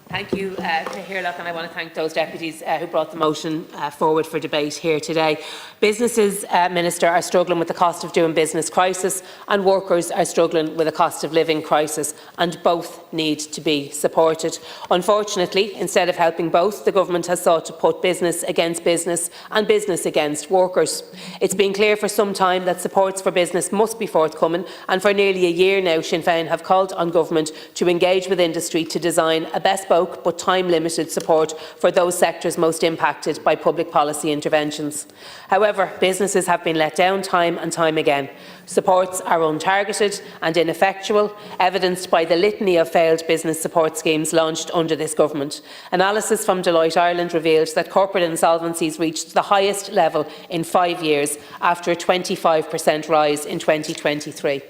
Thank you, Cathaoirleach, and I want to thank those deputies who brought the motion forward for debate here today. Businesses, Minister, are struggling with the cost of doing business crisis, and workers are struggling with a cost of living crisis, and both need to be supported. Unfortunately, instead of helping both, the Government has sought to put business against business and business against workers. It's been clear for some time that supports for business must be forthcoming, and for nearly a year now, Sinn Féin have called on Government to engage with industry to design a bespoke but time-limited support for those sectors most impacted by public policy interventions. However, businesses have been let down time and time again. Supports are untargeted and ineffectual, evidenced by the litany of failed business support schemes launched under this Government. Analysis from Deloitte Ireland revealed that corporate insolvencies reached the highest level in 5 years, after a 25% rise in 2023.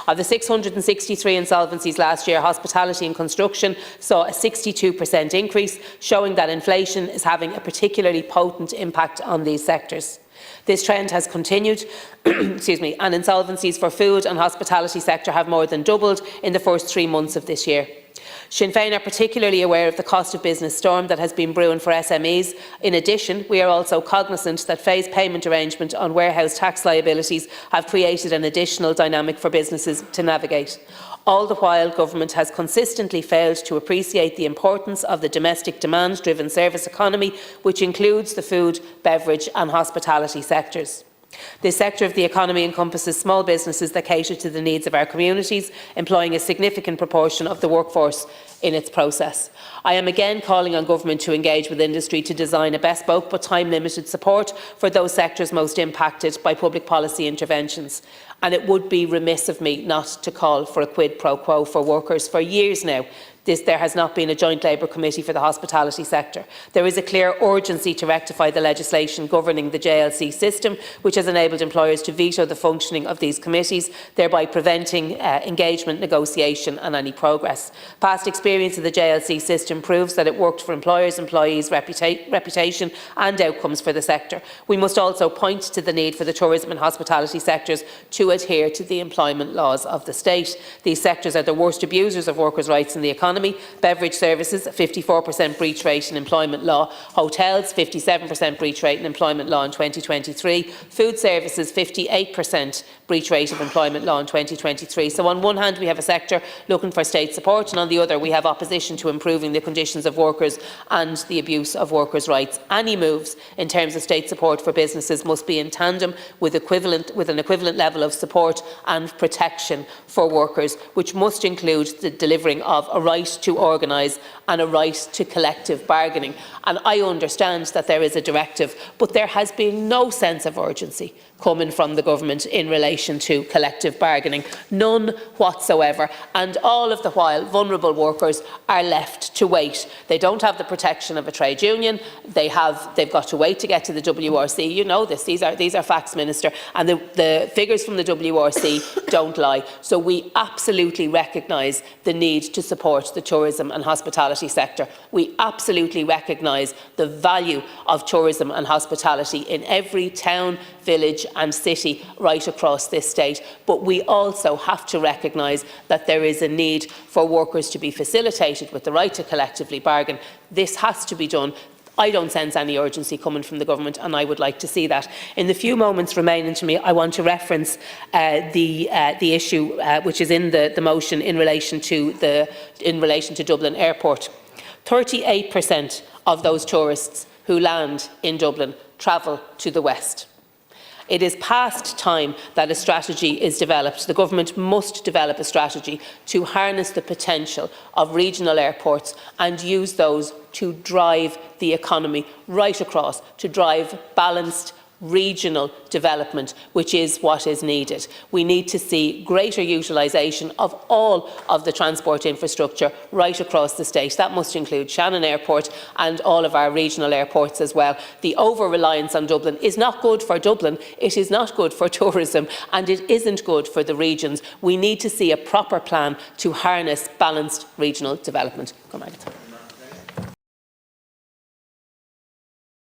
Of the 663 insolvencies last year, hospitality and construction saw a 62% increase, showing that inflation is having a particularly potent impact on these sectors. This trend has continued, and insolvencies for food and hospitality sector have more than doubled in the first 3 months of this year. Sinn Féin are particularly aware of the cost of business storm that has been brewing for SMEs. In addition, we are also cognisant that phased payment arrangement on warehouse tax liabilities have created an additional dynamic for businesses to navigate. All the while, Government has consistently failed to appreciate the importance of the domestic demand-driven service economy, which includes the food, beverage and hospitality sectors. This sector of the economy encompasses small businesses that cater to the needs of our communities, employing a significant proportion of the workforce in its process. I am again calling on Government to engage with industry to design a bespoke but time-limited support for those sectors most impacted by public policy interventions. And it would be remiss of me not to call for a quid pro quo for workers. For years now, there has not been a joint Labour committee for the hospitality sector. There is a clear urgency to rectify the legislation governing the JLC system, which has enabled employers to veto the functioning of these committees, thereby preventing engagement, negotiation and any progress. Past experience of the JLC system proves that it worked for employers, employees, reputation and outcomes for the sector. We must also point to the need for the tourism and hospitality sectors to adhere to the employment laws of the state. These sectors are the worst abusers of workers' rights in the economy. Beverage services, a 54% breach rate in employment law. Hotels, 57% breach rate in employment law in 2023. Food services, 58% breach rate of employment law in 2023. So on one hand, we have a sector looking for state support, and on the other, we have opposition to improving the conditions of workers and the abuse of workers' rights. Any moves in terms of state support for businesses must be in tandem with an equivalent level of support and protection for workers, which must include the delivering of a right to organise and a right to collective bargaining. And I understand that there is a directive, but there has been no sense of urgency coming from the Government in relation to collective bargaining. None whatsoever. And all of the while, vulnerable workers are left to wait. They don't have the protection of a trade union. They've got to wait to get to the WRC. You know this. These are facts, Minister. And the figures from the WRC don't lie. So we absolutely recognise the need to support the tourism and hospitality sector. We absolutely recognise the value of tourism and hospitality in every town, village and city right across this state. But we also have to recognise that there is a need for workers to be facilitated with the right to collectively bargain. This has to be done. I don't sense any urgency coming from the Government, and I would like to see that. In the few moments remaining to me, I want to reference the issue which is in the motion in relation to Dublin Airport. 38% of those tourists who land in Dublin travel to the west. It is past time that a strategy is developed. The Government must develop a strategy to harness the potential of regional airports and use those to drive the economy right across, to drive balanced regional development, which is what is needed. We need to see greater utilisation of all of the transport infrastructure right across the state. That must include Shannon Airport and all of our regional airports as well. The over-reliance on Dublin is not good for Dublin, it is not good for tourism, and it isn't good for the regions. We need to see a proper plan to harness balanced regional development. Come on.